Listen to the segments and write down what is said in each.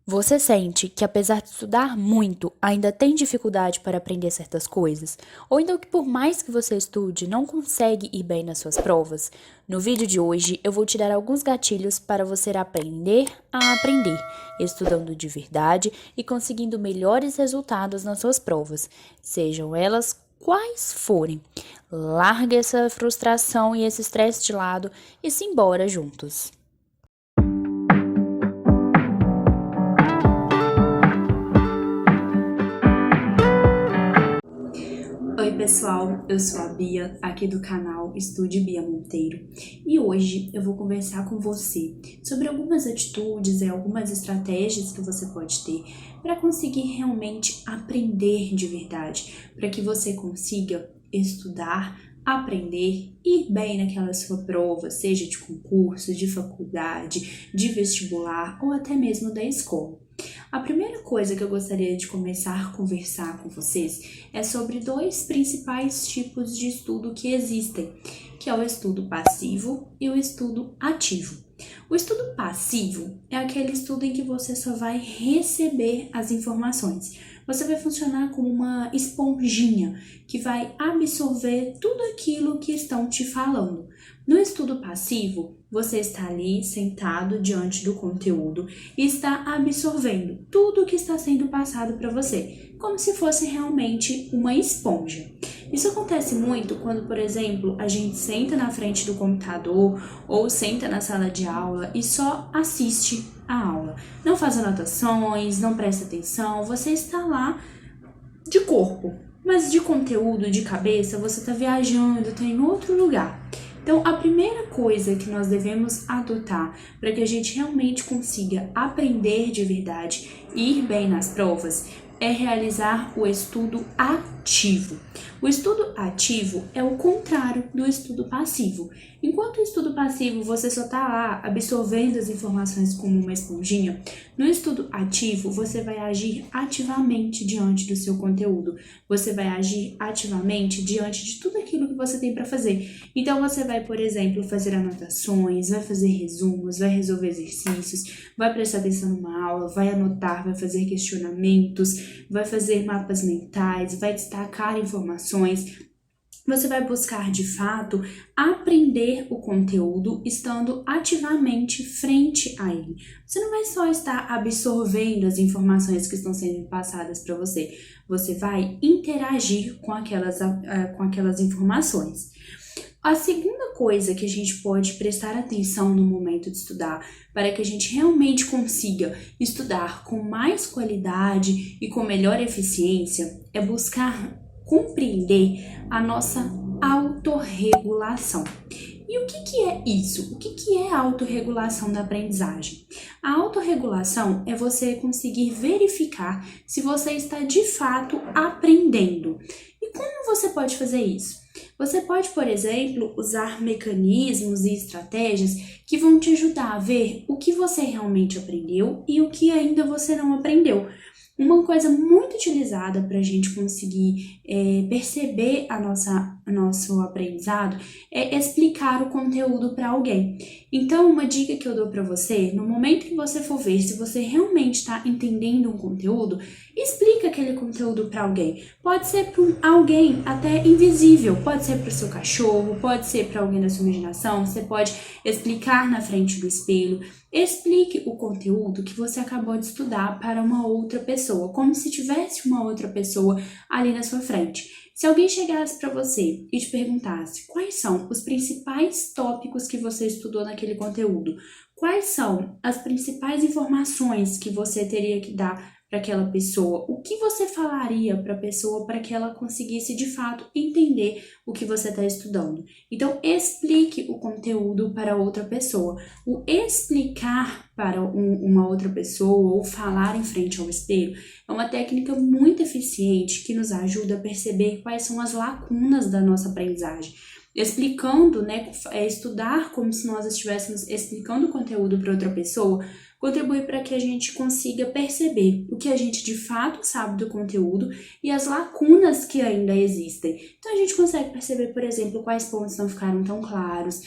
Você sente que, apesar de estudar muito, ainda tem dificuldade para aprender certas coisas? Ou então que, por mais que você estude, não consegue ir bem nas suas provas? No vídeo de hoje, eu vou te dar alguns gatilhos para você aprender a aprender, estudando de verdade e conseguindo melhores resultados nas suas provas, sejam elas quais forem. Larga essa frustração e esse estresse de lado e simbora juntos! Oi pessoal, eu sou a Bia, aqui do canal Estude Bia Monteiro, e hoje eu vou conversar com você sobre algumas atitudes e algumas estratégias que você pode ter para conseguir realmente aprender de verdade, para que você consiga estudar, aprender, ir bem naquela sua prova, seja de concurso, de faculdade, de vestibular ou até mesmo da escola. A primeira coisa que eu gostaria de começar a conversar com vocês é sobre dois principais tipos de estudo que existem, que é o estudo passivo e o estudo ativo. O estudo passivo é aquele estudo em que você só vai receber as informações. Você vai funcionar como uma esponjinha que vai absorver tudo aquilo que estão te falando. No estudo passivo, você está ali sentado diante do conteúdo e está absorvendo tudo o que está sendo passado para você, como se fosse realmente uma esponja. Isso acontece muito quando, por exemplo, a gente senta na frente do computador ou senta na sala de aula e só assiste a aula. Não faz anotações, não presta atenção, você está lá de corpo, mas de conteúdo, de cabeça, você está viajando, está em outro lugar. Então, a primeira coisa que nós devemos adotar para que a gente realmente consiga aprender de verdade e ir bem nas provas é realizar o estudo ativo. O estudo ativo é o contrário do estudo passivo. Enquanto o estudo passivo você só está lá absorvendo as informações como uma esponjinha, no estudo ativo você vai agir ativamente diante do seu conteúdo. Você vai agir ativamente diante de tudo aquilo que você tem para fazer. Então você vai, por exemplo, fazer anotações, vai fazer resumos, vai resolver exercícios, vai prestar atenção numa aula, vai anotar, vai fazer questionamentos, vai fazer mapas mentais, vai destacar informações. Você vai buscar, de fato, aprender o conteúdo estando ativamente frente a ele. Você não vai só estar absorvendo as informações que estão sendo passadas para você. Você vai interagir com aquelas informações. A segunda coisa que a gente pode prestar atenção no momento de estudar, para que a gente realmente consiga estudar com mais qualidade e com melhor eficiência, é buscar compreender a nossa autorregulação. E o que é isso? O que é a autorregulação da aprendizagem? A autorregulação é você conseguir verificar se você está de fato aprendendo. E como você pode fazer isso? Você pode, por exemplo, usar mecanismos e estratégias que vão te ajudar a ver o que você realmente aprendeu e o que ainda você não aprendeu. Uma coisa muito utilizada para a gente conseguir perceber nosso aprendizado é explicar o conteúdo para alguém. Então, uma dica que eu dou para você, no momento que você for ver se você realmente está entendendo um conteúdo, explica aquele conteúdo para alguém. Pode ser para alguém até invisível, pode ser para o seu cachorro, pode ser para alguém da sua imaginação, você pode explicar na frente do espelho. Explique o conteúdo que você acabou de estudar para uma outra pessoa, como se tivesse uma outra pessoa ali na sua frente. Se alguém chegasse para você e te perguntasse quais são os principais tópicos que você estudou naquele conteúdo, quais são as principais informações que você teria que dar para aquela pessoa, o que você falaria para a pessoa para que ela conseguisse de fato entender o que você está estudando? Então, explique o conteúdo para outra pessoa. O explicar para uma outra pessoa ou falar em frente ao espelho é uma técnica muito eficiente que nos ajuda a perceber quais são as lacunas da nossa aprendizagem. Explicando, estudar como se nós estivéssemos explicando o conteúdo para outra pessoa, contribui para que a gente consiga perceber o que a gente de fato sabe do conteúdo e as lacunas que ainda existem. Então a gente consegue perceber, por exemplo, quais pontos não ficaram tão claros,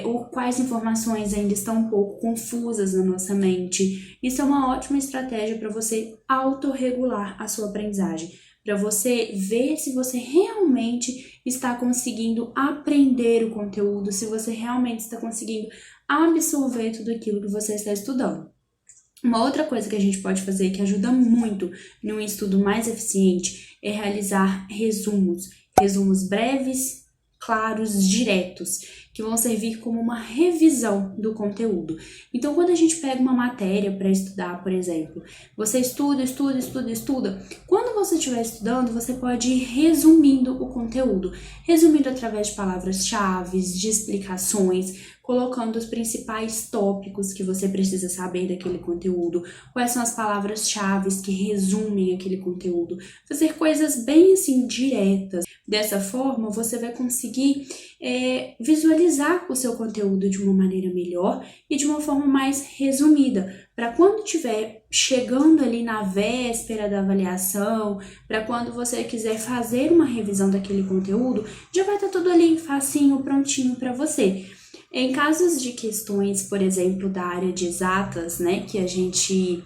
ou quais informações ainda estão um pouco confusas na nossa mente. Isso é uma ótima estratégia para você autorregular a sua aprendizagem, para você ver se você realmente está conseguindo aprender o conteúdo, se você realmente está conseguindo absorver tudo aquilo que você está estudando. Uma outra coisa que a gente pode fazer que ajuda muito num estudo mais eficiente é realizar resumos breves, claros, diretos, que vão servir como uma revisão do conteúdo. Então, quando a gente pega uma matéria para estudar, por exemplo, você estuda. Quando você estiver estudando, você pode ir resumindo o conteúdo, resumindo através de palavras-chave, de explicações, colocando os principais tópicos que você precisa saber daquele conteúdo, quais são as palavras-chave que resumem aquele conteúdo, fazer coisas bem assim diretas. Dessa forma, você vai conseguir visualizar o seu conteúdo de uma maneira melhor e de uma forma mais resumida, para quando estiver chegando ali na véspera da avaliação, para quando você quiser fazer uma revisão daquele conteúdo, já vai estar tudo ali facinho, prontinho para você. Em casos de questões, por exemplo, da área de exatas, né, que a gente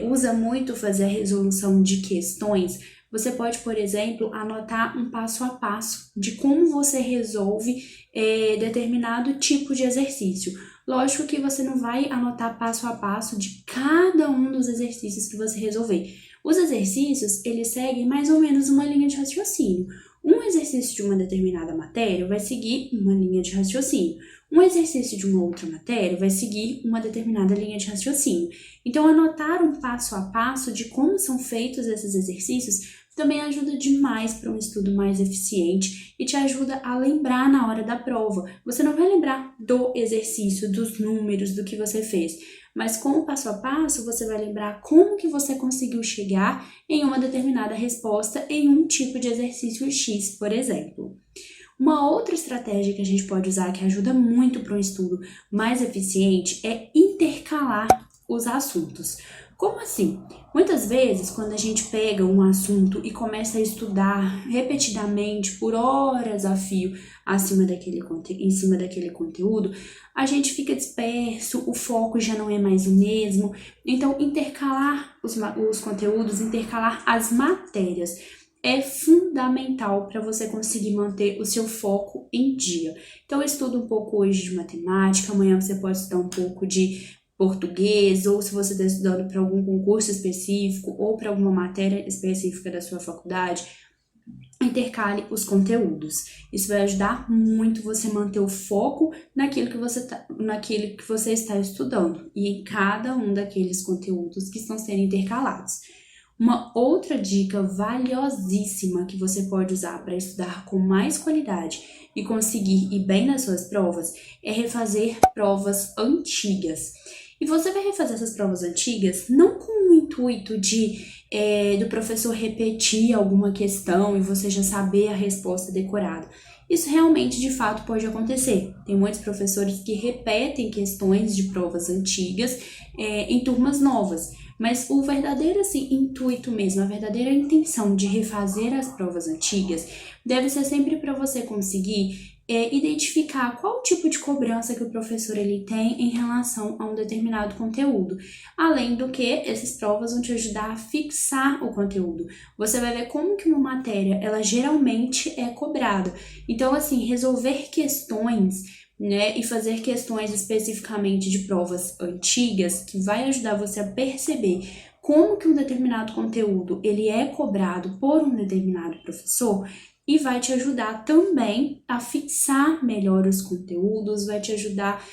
usa muito fazer a resolução de questões, você pode, por exemplo, anotar um passo a passo de como você resolve determinado tipo de exercício. Lógico que você não vai anotar passo a passo de cada um dos exercícios que você resolver. Os exercícios, eles seguem mais ou menos uma linha de raciocínio. Um exercício de uma determinada matéria vai seguir uma linha de raciocínio. Um exercício de uma outra matéria vai seguir uma determinada linha de raciocínio. Então, anotar um passo a passo de como são feitos esses exercícios também ajuda demais para um estudo mais eficiente e te ajuda a lembrar na hora da prova. Você não vai lembrar do exercício, dos números, do que você fez, mas com o passo a passo você vai lembrar como que você conseguiu chegar em uma determinada resposta em um tipo de exercício X, por exemplo. Uma outra estratégia que a gente pode usar que ajuda muito para um estudo mais eficiente é intercalar os assuntos. Como assim? Muitas vezes, quando a gente pega um assunto e começa a estudar repetidamente por horas a fio em cima daquele conteúdo, a gente fica disperso, o foco já não é mais o mesmo. Então, intercalar os conteúdos, intercalar as matérias é fundamental para você conseguir manter o seu foco em dia. Então, estuda um pouco hoje de matemática, amanhã você pode estudar um pouco de português, ou se você está estudando para algum concurso específico ou para alguma matéria específica da sua faculdade, intercale os conteúdos. Isso vai ajudar muito você manter o foco naquilo que você está estudando e em cada um daqueles conteúdos que estão sendo intercalados. Uma outra dica valiosíssima que você pode usar para estudar com mais qualidade e conseguir ir bem nas suas provas é refazer provas antigas. E você vai refazer essas provas antigas não com o intuito do professor repetir alguma questão e você já saber a resposta decorada. Isso realmente, de fato, pode acontecer. Tem muitos professores que repetem questões de provas antigas em turmas novas. Mas o verdadeiro intuito mesmo, a verdadeira intenção de refazer as provas antigas deve ser sempre para você conseguir identificar qual tipo de cobrança que o professor ele tem em relação a um determinado conteúdo. Além do que, essas provas vão te ajudar a fixar o conteúdo. Você vai ver como que uma matéria, ela geralmente é cobrada. Então, resolver questões, né, e fazer questões especificamente de provas antigas, que vai ajudar você a perceber como que um determinado conteúdo ele é cobrado por um determinado professor, e vai te ajudar também a fixar melhor os conteúdos, vai te ajudar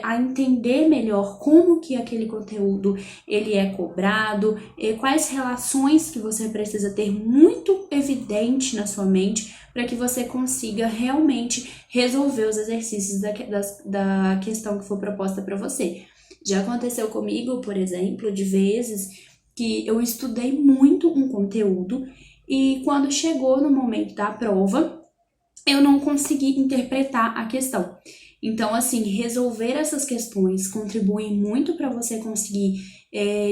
a entender melhor como que aquele conteúdo ele é cobrado, quais relações que você precisa ter muito evidente na sua mente para que você consiga realmente resolver os exercícios da questão que for proposta para você. Já aconteceu comigo, por exemplo, de vezes que eu estudei muito um conteúdo e quando chegou no momento da prova, eu não consegui interpretar a questão. Então, assim, resolver essas questões contribui muito para você conseguir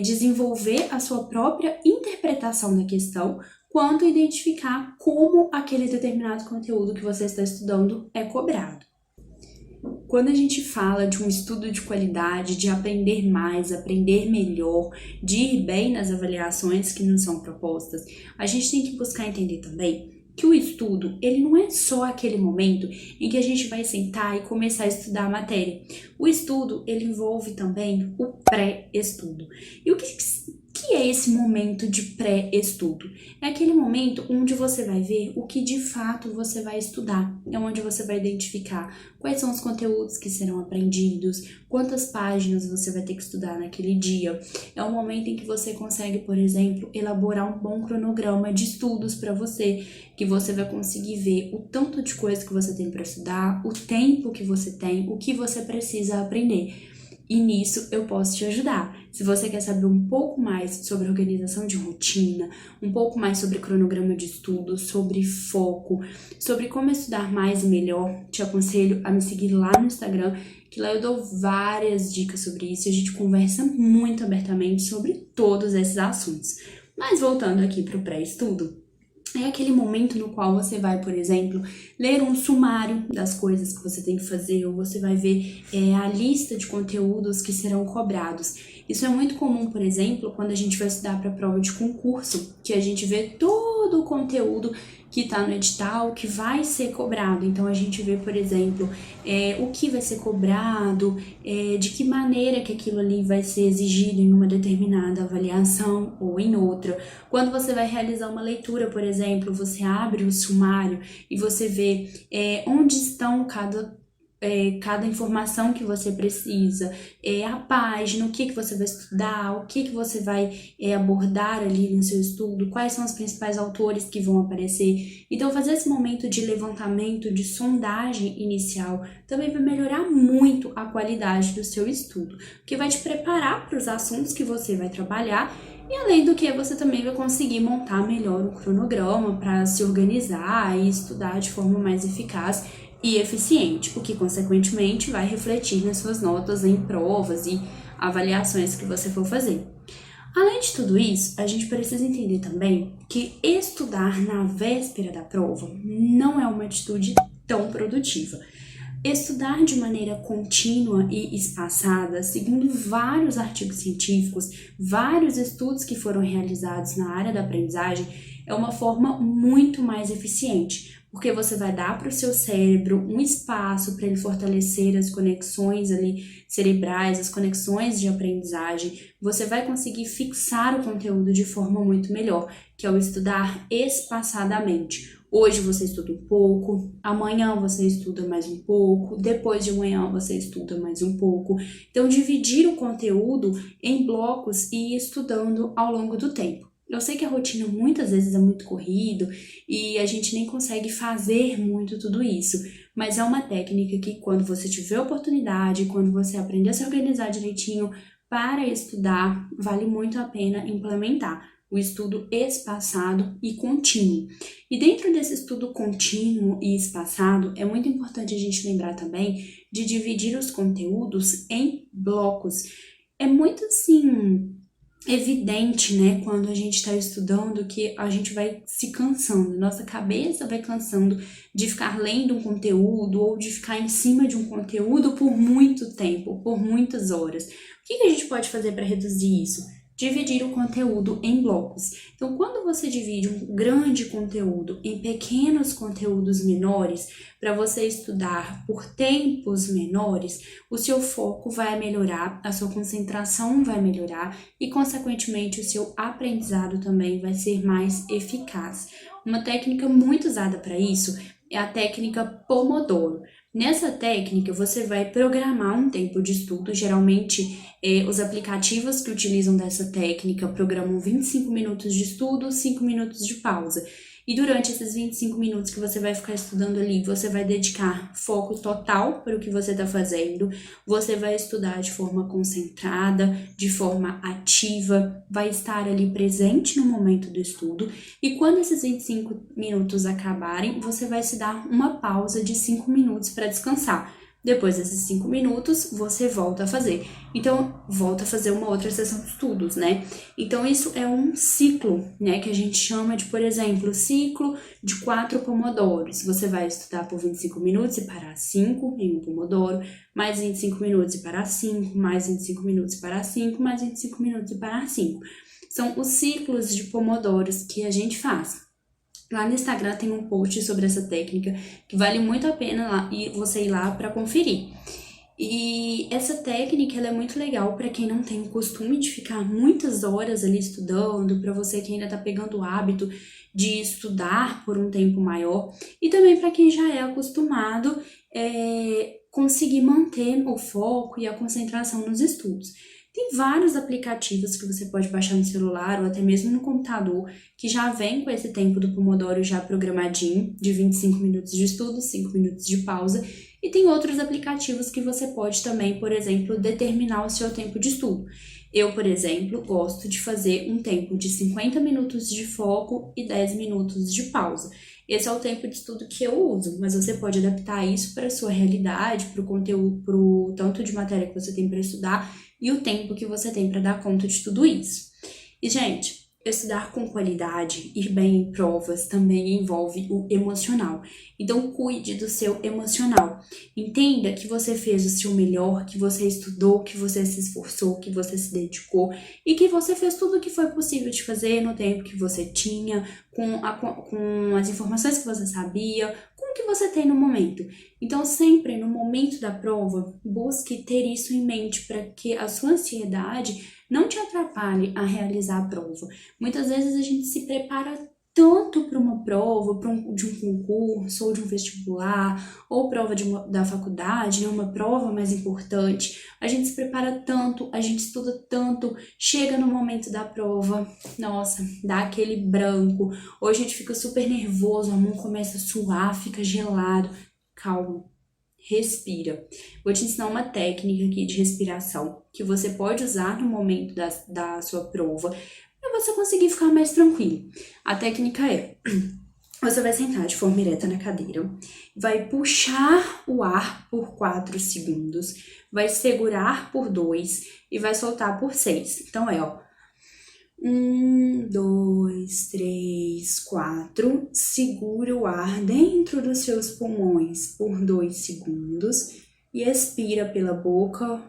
desenvolver a sua própria interpretação da questão, quanto identificar como aquele determinado conteúdo que você está estudando é cobrado. Quando a gente fala de um estudo de qualidade, de aprender mais, aprender melhor, de ir bem nas avaliações que nos são propostas, a gente tem que buscar entender também que o estudo, ele não é só aquele momento em que a gente vai sentar e começar a estudar a matéria. O estudo, ele envolve também o pré-estudo. E o que é esse momento de pré-estudo? É aquele momento onde você vai ver o que de fato você vai estudar. É onde você vai identificar quais são os conteúdos que serão aprendidos, quantas páginas você vai ter que estudar naquele dia. É um momento em que você consegue, por exemplo, elaborar um bom cronograma de estudos para você, que você vai conseguir ver o tanto de coisa que você tem para estudar, o tempo que você tem, o que você precisa aprender. E nisso eu posso te ajudar. Se você quer saber um pouco mais sobre organização de rotina, um pouco mais sobre cronograma de estudo, sobre foco, sobre como estudar mais e melhor, te aconselho a me seguir lá no Instagram, que lá eu dou várias dicas sobre isso e a gente conversa muito abertamente sobre todos esses assuntos. Mas voltando aqui para o pré-estudo, é aquele momento no qual você vai, por exemplo, ler um sumário das coisas que você tem que fazer, ou você vai ver a lista de conteúdos que serão cobrados. Isso é muito comum, por exemplo, quando a gente vai estudar para a prova de concurso, que a gente vê todo o conteúdo que está no edital, que vai ser cobrado. Então, a gente vê, por exemplo, o que vai ser cobrado, de que maneira que aquilo ali vai ser exigido em uma determinada avaliação ou em outra. Quando você vai realizar uma leitura, por exemplo, você abre o sumário e você vê onde estão cada informação que você precisa, a página, o que você vai estudar, o que você vai abordar ali no seu estudo, quais são os principais autores que vão aparecer. Então, fazer esse momento de levantamento, de sondagem inicial, também vai melhorar muito a qualidade do seu estudo, porque vai te preparar para os assuntos que você vai trabalhar. E além do que, você também vai conseguir montar melhor o cronograma para se organizar e estudar de forma mais eficaz e eficiente, o que consequentemente vai refletir nas suas notas em provas e avaliações que você for fazer. Além de tudo isso, a gente precisa entender também que estudar na véspera da prova não é uma atitude tão produtiva. Estudar de maneira contínua e espaçada, segundo vários artigos científicos, vários estudos que foram realizados na área da aprendizagem, é uma forma muito mais eficiente, porque você vai dar para o seu cérebro um espaço para ele fortalecer as conexões ali cerebrais, as conexões de aprendizagem. Você vai conseguir fixar o conteúdo de forma muito melhor, que é o estudar espaçadamente. Hoje você estuda um pouco, amanhã você estuda mais um pouco, depois de amanhã você estuda mais um pouco. Então, dividir o conteúdo em blocos e ir estudando ao longo do tempo. Eu sei que a rotina muitas vezes é muito corrido e a gente nem consegue fazer muito tudo isso, mas é uma técnica que quando você tiver oportunidade, quando você aprender a se organizar direitinho para estudar, vale muito a pena implementar o estudo espaçado e contínuo. E dentro desse estudo contínuo e espaçado, é muito importante a gente lembrar também de dividir os conteúdos em blocos. É muito assim evidente, né, quando a gente está estudando, que a gente vai se cansando, nossa cabeça vai cansando de ficar lendo um conteúdo ou de ficar em cima de um conteúdo por muito tempo, por muitas horas. O que a gente pode fazer para reduzir isso? Dividir o conteúdo em blocos. Então, quando você divide um grande conteúdo em pequenos conteúdos menores, para você estudar por tempos menores, o seu foco vai melhorar, a sua concentração vai melhorar e, consequentemente, o seu aprendizado também vai ser mais eficaz. Uma técnica muito usada para isso é a técnica Pomodoro. Nessa técnica, você vai programar um tempo de estudo. Geralmente, os aplicativos que utilizam dessa técnica programam 25 minutos de estudo, 5 minutos de pausa. E durante esses 25 minutos que você vai ficar estudando ali, você vai dedicar foco total para o que você está fazendo, você vai estudar de forma concentrada, de forma ativa, vai estar ali presente no momento do estudo, e quando esses 25 minutos acabarem, você vai se dar uma pausa de 5 minutos para descansar, Depois desses 5 minutos, você volta a fazer. Então, volta a fazer uma outra sessão de estudos, né? Então, isso é um ciclo, né? Que a gente chama de, por exemplo, ciclo de 4 pomodoros. Você vai estudar por 25 minutos e parar 5 em um pomodoro, mais 25 minutos e parar 5, mais 25 minutos e parar 5, mais 25 minutos e parar 5. São os ciclos de pomodoros que a gente faz. Lá no Instagram tem um post sobre essa técnica que vale muito a pena você ir lá para conferir. E essa técnica ela é muito legal para quem não tem o costume de ficar muitas horas ali estudando, para você que ainda está pegando o hábito de estudar por um tempo maior, e também para quem já é acostumado conseguir manter o foco e a concentração nos estudos. Tem vários aplicativos que você pode baixar no celular ou até mesmo no computador que já vem com esse tempo do Pomodoro já programadinho, de 25 minutos de estudo, 5 minutos de pausa. E tem outros aplicativos que você pode também, por exemplo, determinar o seu tempo de estudo. Eu, por exemplo, gosto de fazer um tempo de 50 minutos de foco e 10 minutos de pausa. Esse é o tempo de estudo que eu uso, mas você pode adaptar isso para a sua realidade, para o conteúdo, para o tanto de matéria que você tem para estudar e o tempo que você tem para dar conta de tudo isso. E, gente, estudar com qualidade, ir bem em provas, também envolve o emocional. Então, cuide do seu emocional. Entenda que você fez o seu melhor, que você estudou, que você se esforçou, que você se dedicou e que você fez tudo o que foi possível de fazer no tempo que você tinha, com as informações que você sabia, com o que você tem no momento. Então, sempre no momento da prova, busque ter isso em mente para que a sua ansiedade não te atrapalhe a realizar a prova. Muitas vezes a gente se prepara tanto para uma prova, de um concurso, ou de um vestibular, ou prova da faculdade, né, uma prova mais importante. A gente se prepara tanto, a gente estuda tanto, chega no momento da prova, nossa, dá aquele branco, ou a gente fica super nervoso, a mão começa a suar, fica gelado. Calma. Respira. Vou te ensinar uma técnica aqui de respiração que você pode usar no momento da sua prova para você conseguir ficar mais tranquilo. A técnica é: você vai sentar de forma ereta na cadeira, vai puxar o ar por 4 segundos, vai segurar por 2 e vai soltar por 6. Então 1, 2, 3, 4. Segura o ar dentro dos seus pulmões por 2 segundos e expira pela boca,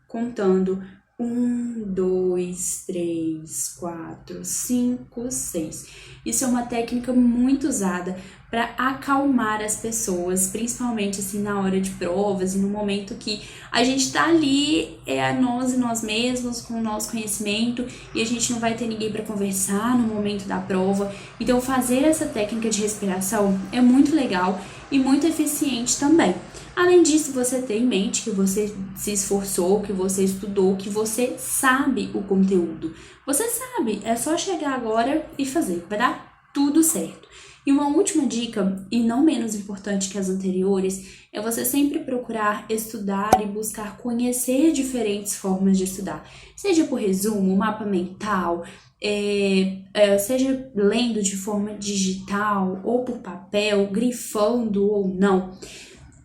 contando 1, 2, 3, 4, 5, 6. Isso é uma técnica muito usada para acalmar as pessoas, principalmente assim na hora de provas e no momento que a gente tá ali, nós e nós mesmos, com o nosso conhecimento, e a gente não vai ter ninguém para conversar no momento da prova. Então, fazer essa técnica de respiração é muito legal e muito eficiente também. Além disso, você ter em mente que você se esforçou, que você estudou, que você sabe o conteúdo. Você sabe, é só chegar agora e fazer, vai dar tudo certo. E uma última dica, e não menos importante que as anteriores, é você sempre procurar estudar e buscar conhecer diferentes formas de estudar. Seja por resumo, mapa mental, seja lendo de forma digital ou por papel, grifando ou não.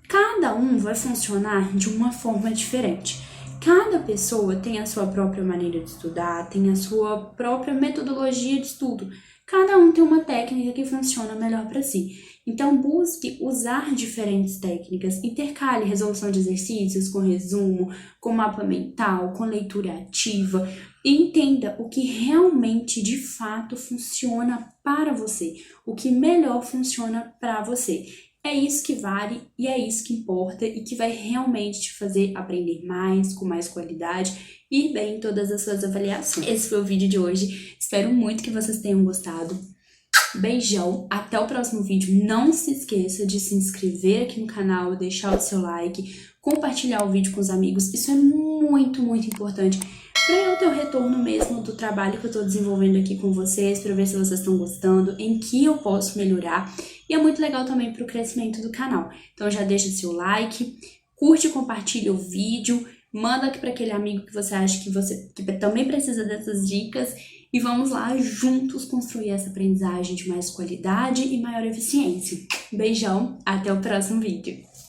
Cada um vai funcionar de uma forma diferente. Cada pessoa tem a sua própria maneira de estudar, tem a sua própria metodologia de estudo. Cada um tem uma técnica que funciona melhor para si. Então, busque usar diferentes técnicas, intercale resolução de exercícios com resumo, com mapa mental, com leitura ativa, e entenda o que realmente, de fato, funciona para você, o que melhor funciona para você. É isso que vale e é isso que importa e que vai realmente te fazer aprender mais, com mais qualidade e ir bem em todas as suas avaliações. Esse foi o vídeo de hoje. Espero muito que vocês tenham gostado. Beijão, até o próximo vídeo. Não se esqueça de se inscrever aqui no canal, deixar o seu like, compartilhar o vídeo com os amigos. Isso é muito, muito importante para eu ter o retorno mesmo do trabalho que eu estou desenvolvendo aqui com vocês, para ver se vocês estão gostando, em que eu posso melhorar. E é muito legal também para o crescimento do canal. Então já deixa seu like, curte e compartilha o vídeo, manda aqui para aquele amigo que você acha que também precisa dessas dicas. E vamos lá juntos construir essa aprendizagem de mais qualidade e maior eficiência. Beijão, até o próximo vídeo.